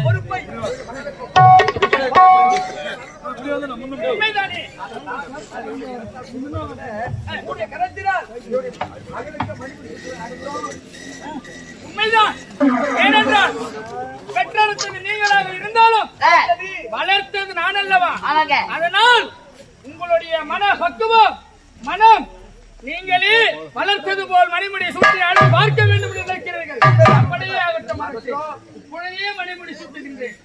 பொறுப்பை உண்மைதான். ஏனென்றால் பெற்றோருக்கு நீங்களாக இருந்தாலும் வளர்த்தது நான் அல்லவா? அதனால் உங்களுடைய மன பக்குவம் மனம் நீங்களே வளர்த்தது போல் மணிமுடி சூட்டி ஆட பார்க்க வேண்டும் என்று நினைக்கிறீர்கள். அப்படியே ஆகட்டும். இப்பொழுதே மணிமுடி சூட்டுகின்றேன்.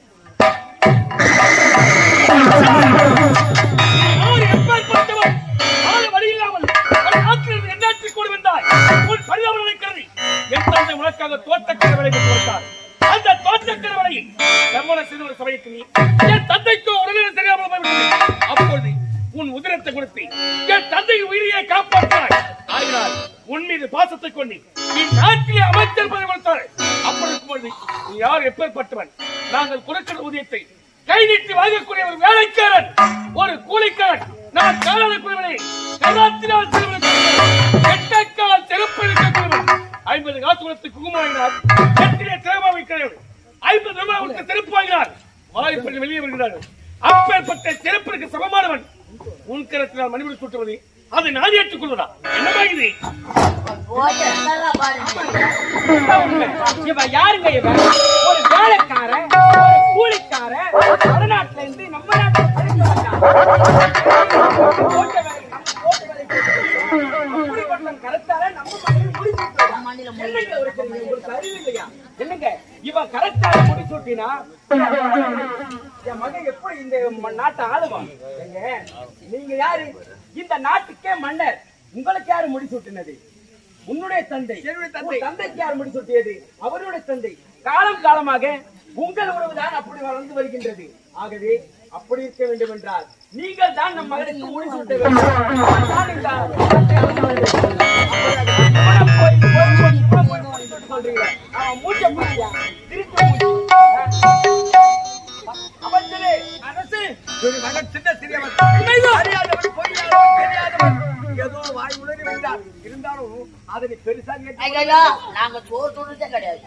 உனக்காக தோட்டக்கரை வேலை கொடுத்தார். அந்த தோட்டக்கரை வேலையை சபைக்கு நீ என் தந்தைக்கு உடனே தெரியாமல் போய்விட்டது. அப்பொழுது உன் உதிரத்தை கொடுத்து என் தந்தை உயிரியை காப்பாற்றாய். ஆகினால் உன் மீது பாசத்தை கொண்டு இந்நாட்டிலே அமைச்சர் பதவி கொடுத்தார். அப்பொழுது நீ யார் எப்பேற்பட்டவன்? நாங்கள் கொடுக்கிற ஊதியத்தை கை நீட்டி வாங்கக்கூடிய ஒரு வேலைக்காரன், ஒரு கூலிக்காரன். நான் காலாளக்குழுவினை கராத்தினால் எட்டக்கால் செருப்பு எடுக்கக்கூடியவன். 50 காசு கொடுத்து குங்குமம் வாங்கினார். எட்டிலே திரமா வைக்கிறார். 50 ரூபாய் கொடுத்து செருப்பு வாங்கினார். வாய்ப்படி வெளியே வருகிறார்கள். அப்பேற்பட்ட செருப்பிற்கு சமமானவன் உன் கரத்தினால் மணிமுடி சூட்டுவது அதை நான் ஏற்றுக்கொள்வதா? என்னமா இது? இவன் யாருங்க? இவன் ஒரு வேலைக்காரன், ஒரு கூலிக்காரன். வடநாட்டுல இருந்து நம்ம நாட்டுல என்னங்க இவன் கரெக்டாக முடிசூட்டினா என் மகன் எப்படி இந்த நாட்டை ஆளுவான்? நீங்க யாரு? இந்த நாட்டுக்கே மன்னர். உங்களுக்கு யாரு முடிசூட்டினது? உன்னுடைய தந்தை. தந்தைக்கு யார் முடிசூட்டியது? அவருடைய தந்தை. காலம் காலமாக உங்கள் உறவுதான் அப்படி வளர்ந்து வருகின்றது. ஆகவே அப்படி இருக்க வேண்டும் என்றால் நீங்கள் தான் நம் மகனுக்கு முடிசூட்ட வேண்டும். அதனை பெருசா நாங்க சோறு தொழுதே கிடையாது.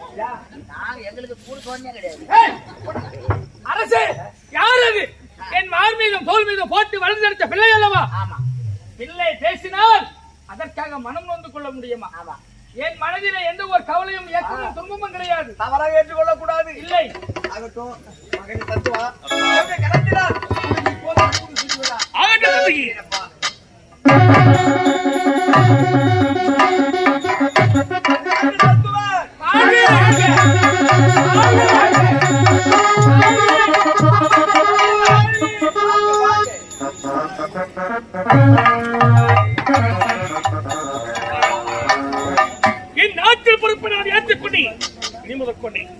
நாங்க எங்களுக்கு கூறு சொன்னே கிடையாது. அரசு யார் அது? என் மார் மீதும் தோல் மீதும் போட்டு வளர்ந்தெடுத்த பிள்ளை அல்லவா? ஆமா. பிள்ளை பேசினால் அதற்காக மனம் நொந்து கொள்ள முடியுமா? ஆமா. என் மனதிலே எந்த ஒரு கவலையும் ஏற்றமும் துன்பமும் கிடையாது. தவறாக ஏற்றுக்கொள்ள கூடாது. இல்லை ஆகட்டும். மகன் தத்துவா இந்நாட்டில் பொறுப்பு நான் ஏற்றுக்கொண்டேன். நீ முதற்கொண்டேன்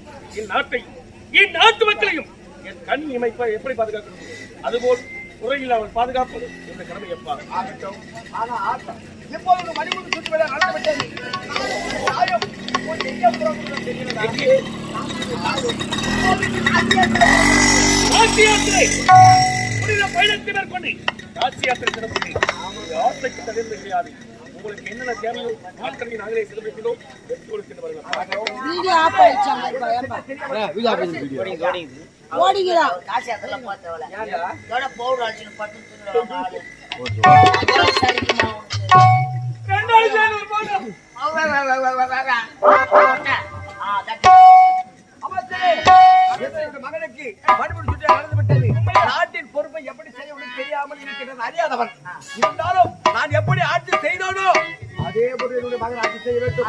இந்நாட்டு மக்களையும் என் கண் இமைப்ப எப்படி பாதுகாக்கணும் அதுபோல் குறையில்லாமல் பாதுகாப்பது என்ற கடமை எப்பா ஆகட்டும். ஆனா எப்போது மணிமுடி சுற்றுவதை நடந்துவிட்டது. பயணத்தை மேற்கொண்டு காட்சி யாத்திரை சிறப்பு ஆசைக்கு தகுந்த கிடையாது. உங்களுக்கு என்னென்ன தேவையோ நாட்களை நாங்களே சிறப்பிக்கிறோம். மகனுக்கு மணிமுடி சுற்றி நடந்து விட்டது. நாட்டின் பொறுப்பை எப்படி செய்ய தெரியாமல் இருக்கிறது அறியாதவன். இருந்தாலும் நான் எப்படி ஆட்சி செய்தோனோ அதே போல என்னுடைய மகன் ஆட்சி செய்ய வேண்டும்.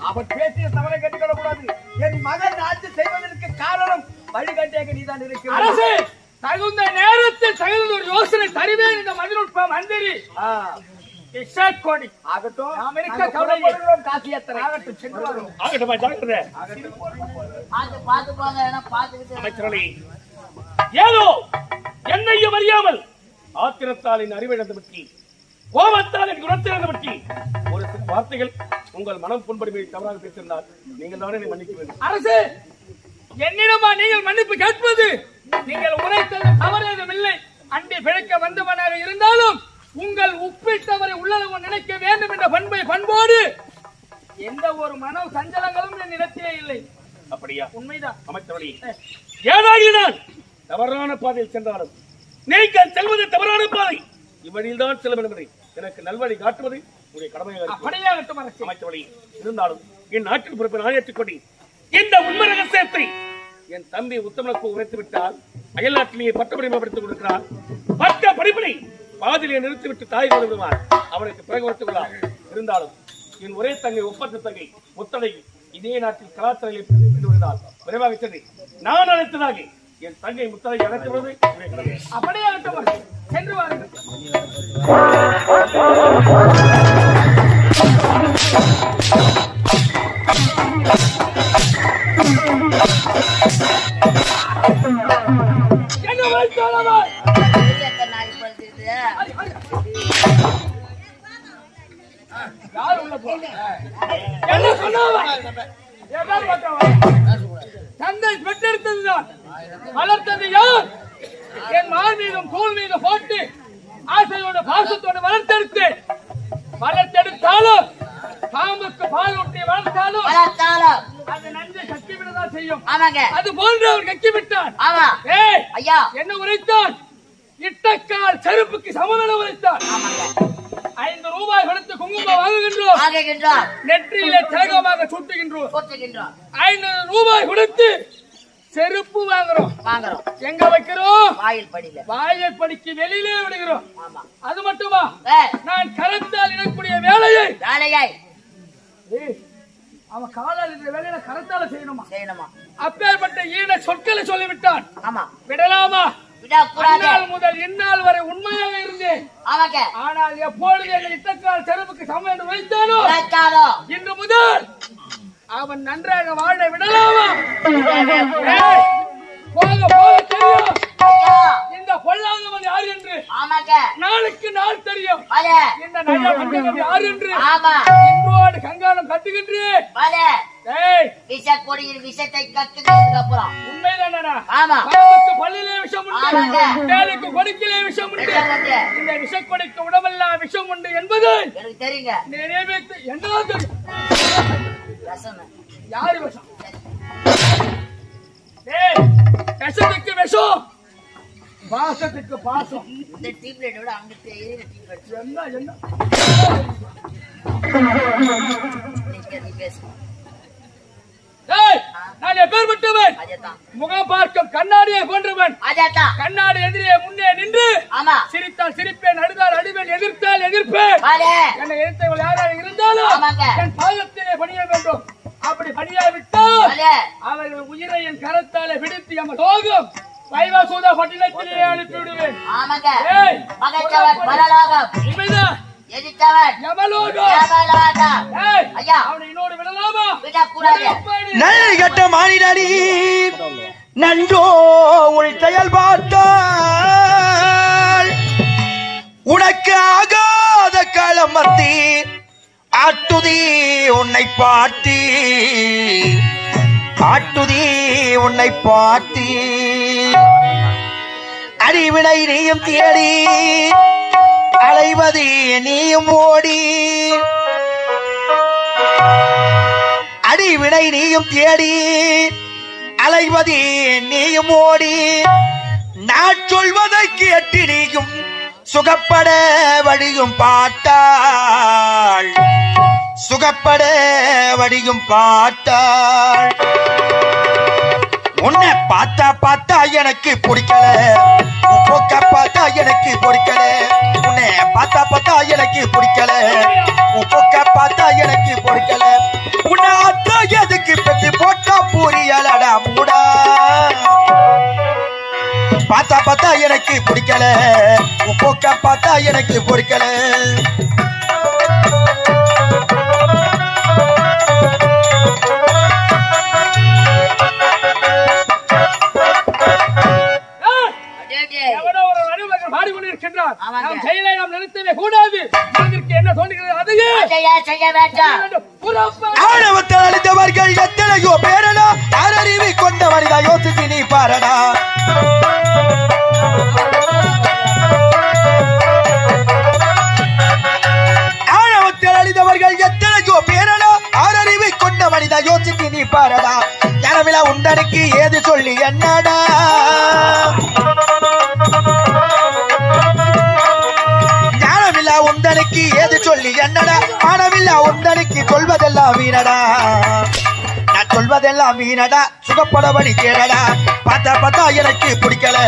அவன் பேசிய தவறை கண்டுகொள்ள கூடாது. என் மகன் ஆட்சி செய்வதற்கு காரணம் வழிகாட்டியாக நீதான் இருக்கிறாய். தகுந்த நேரத்தில் தகுந்த ஒரு யோசனை தருவேன். இந்த மந்திர மந்திரி ஆகட்டும். காசி யாத்திரை ஆகட்டும். சென்று வரும். அமைச்சர்களே, ஏதோ என்னையும் அறியாமல் ஆத்திரத்தாலின் அறிவிழந்து பற்றி கோபத்தால் என் குணத்திறந்து பற்றி ஒரு வார்த்தைகள் உங்கள் மனம் புண்படுமையை தவறாக பேசியிருந்தால் நீங்கள் தானே என்னை மன்னிக்க வேண்டும். அரசு, என்னிடமா நீங்கள் மன்னிப்பு கேட்பது? நீங்கள் உரைத்தது தவறேதுமில்லை. அண்டி பிழைக்க வந்தவனாக இருந்தாலும் உங்கள் உப்பிட்டவரை உள்ளளவு நினைக்க வேண்டும் என்ற பண்போடு எந்த ஒரு மன சஞ்சலங்களும் என் நிலத்திலே இல்லை. அப்படியா? உண்மைதான் அமைச்சவழி. ஏதாகினால் தவறான பாதையில் சென்றாலும் நீங்கள் செல்வது தவறான பாதை, இவ்வழியில் தான் செல்ல வேண்டும் என்பதை எனக்கு நல்வழி காட்டுவது உடைய கடமையாக அமைச்சவழி. இருந்தாலும் என் நாட்டின் பொறுப்பை நான் ஏற்றுக்கொண்டு இந்த உண்மை ரகசியத்தை என் தம்பி உத்தமனுக்கு உரைத்து விட்டால் அயல் நாட்டிலேயே பட்டப்படிமை படித்துக் கொடுக்கிறார். பட்ட படிப்பினை பாதிலே நிறுத்திவிட்டு தாய் விடுவார். அவனுக்கு பிறகு வைத்துக் கொள்ளார். இருந்தாலும் என் ஒரே தங்கை ஒப்பற்ற தங்கை முத்தடை இதே நாட்டில் கலாச்சாரம் விரைவாக சென்று நான் அழைத்ததாக என் தங்கை முத்தடை அழைத்து வருவது அப்படியே சென்று வாருங்கள். தந்தை பெற்றெடுத்ததுதான், வளர்த்தது யார்? என் மார் மீதும் தோல் மீதும் போட்டு ஆசையோட பாசத்தோடு வளர்த்தெடுத்தாலும் பாம்புக்கு பால் ஊட்டி வளர்த்தாலும் அது நன்மை கக்கிவிடதான் செய்யும். அது போன்று அவர் கக்கிவிட்டார். என்ன உரைத்தான்? இட்டக்கால் செருப்புக்கு சமமென உரைத்தான். 5 ரூபாய் கொடுத்து குங்குமம் வாங்குகின்றோம், நெற்றியிலே திலகமாக சுட்டுகின்றோம். 500 ரூபாய் கொடுத்து செருப்பு வாங்குறோம். எங்க வைக்கிறோம்? வாயில் படிக்கு வெளியிலே விடுகிறோம். அது மட்டுமா, நான் கரத்தால் இடக்கூடிய வேலையை அவன் காலால் இந்த வேலையில கரத்தால செய்யணுமா? அப்பேற்பட்ட ஈன சொற்களை சொல்லிவிட்டான். விடலாமா? முதல் இந்நாள் வரை உண்மையாக இருந்தேன். ஆனால் எப்பொழுது என்னை இட்டக்கால் செருப்புக்கு சமம் என்று வைத்தானோ இன்று முதல் அவன் நன்றாக வாழ விடலாமா? போக போக தெரியும் இந்த பொல்லாதவன் யார் என்று. நாளுக்கு நாள் தெரியும் இந்த நல்ல மனிதன் யார் என்று. இன்றோடு கங்காணம் கட்டுகின்றேன். விஷத்தை கத்துக்கிறதுக்கு அப்புறம் உண்மைதானா? பள்ளியிலே விஷம் உண்டு, வேலைக்கு கொடுக்கிலே விஷம் உண்டு, இந்த விஷக்கொடைக்கு உடம்பெல்லாம் விஷம் உண்டு என்பது எனக்கு தெரியுங்க. நிறைவேற்று என்ன தெரியும்? யாரு விஷம்? விஷத்துக்கு விஷம், பாசத்துக்கு பாசம். இந்த டீப்லைட் விட அங்கிட்டு என்ன என்ன பேசு. நான் எப்பேற்பட்டவன்? முகம் பார்க்கும் கண்ணாடியை போன்றவன். கண்ணாடி எதிரே முன்னே நின்று சிரித்தால் சிரிப்பேன், அழுதால் அழுவேன், எதிர்த்தால் எதிர்ப்பேன். என்னை எதிர்த்தவர்கள் யாராக இருந்தாலும் என் பாதத்திலே பணிய வேண்டும். அப்படி பணியாவிட்டால் அவர்கள் உயிரை என் கரத்தாலே பிடித்து எம சோகம் வைவாசூதா பட்டினத்திலே அனுப்பி விடுவேன். உண்மைதான். நல்ல கட்ட மானிடனி நன்றோ உன் செயல் பார்த்தால் உனக்கு ஆகாத காலம் மத்தி ஆட்டுதி உன்னை பார்த்தி அறிவினை நீயும் தேடி அலைவது நீயும் ஓடி, அடிவினை நீயும் தேடி அலைவது நீயும் ஓடி, நான் சொல்வதை கேட்டு நீயும் சுகப்பட வழியும் பார்த்தாள், உன்னை பார்த்தா எனக்கு பிடிக்கல, போக்க பார்த்தா எனக்கு பிடிக்கல, உன்னை பார்த்தா எனக்கு பிடிக்கல, போக்க பார்த்தா எனக்கு பிடிக்கல, உன்னை அத்தா எதுக்கு பெற்று போட்டா புரியலடா மூடா, பார்த்தா எனக்கு பிடிக்கல, போக்க பார்த்தா எனக்கு பிடிக்கல. என்ன தோன்றுகிறது அதையே செய்ய வேண்டும். ஆணவத்தில் அழிந்தவர்கள் எத்தனையோ பேரடா ஆரறிவி கொண்ட மனிதா யோசித்து நீ பாரடா ஆணவத்தில் அழிந்தவர்கள் எத்தனையோ பேரடா ஆரறிவி கொண்ட மனிதா யோசித்து நீ பாரடா ஞானமிலா உண்டனுக்கு ஏது சொல்லி என்னடா ஞானமில்லா உண்டனுக்கு ஏது சொல்லி என்னடா மானமில்லா உண்டனுக்கு சொல்வதெல்லாம் வீணடா நான் சொல்வதெல்லாம் வீணடா சுகப்படபடி கேடடா பார்த்தா எனக்கு பிடிக்கல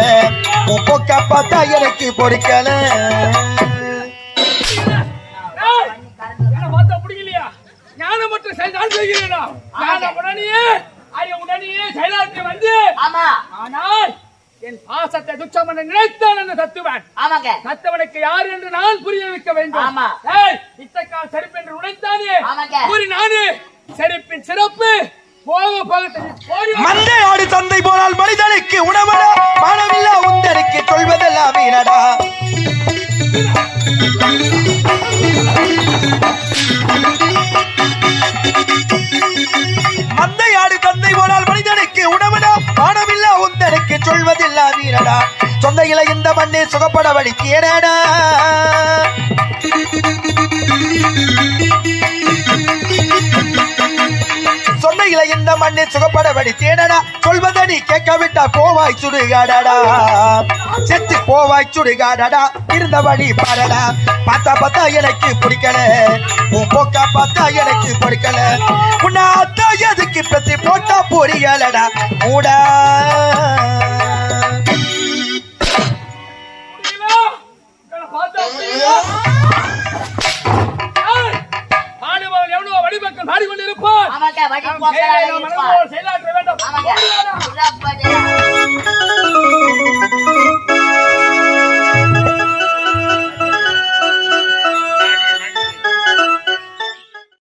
உன் போக்க பார்த்தா எனக்கு பிடிக்கல ஏய், என்ன பார்த்தா பிடிக்கலையா? ஞானமற்ற செயல் நான் செய்கிறேனா? ஞானம் உடனேயே செயலாற்றி வந்து ஆமா ஆனால் என் பாசத்தை துச்சம் என்று நினைத்தான் என்று தத்துவன் ஆமாங்க தத்துவனுக்கு யார் என்று நான் புரிய வைக்க வேண்டும். ஆமா. ஏய், இத்தக்கால் செருப்பு என்று உழைத்தானே ஆமாங்க. கூறி நானே செருப்பின் சிறப்பு மந்தை ஆடு தந்தை போனால் மனிதனுக்கு உணவடா மானமில்லா உந்தனுக்கு சொல்வதெல்லாம் வீணடா மந்தை ஆடு தந்தை போனால் மனிதனுக்கு உணவடா மானமில்லா உந்தனுக்கு சொல்வதெல்லாம் வீணடா சொந்தையில இந்த மண்ணை சுகப்பட வடித்தேடா சொன்னையில இந்த மண்ணை சுகப்படபடி தேடடா சொல்வதடி கேட்கவிட்டா போவாய் சுடுகாடடா செத்து போவாய் சுடுகாடடா இருந்தபடி பாடடா பார்த்தா எனக்கு பிடிக்கல உன் போக்கா பார்த்தா எனக்கு பிடிக்கல உன்னை அத்தா எதுக்கு பத்தி போட்டா புரியலடா மூடா வடிவங்கள் மாறிக்கொண்டிருப்பார். ஆமாங்க வடி போக்க செயலாற்ற வேண்டும். ஆமாங்க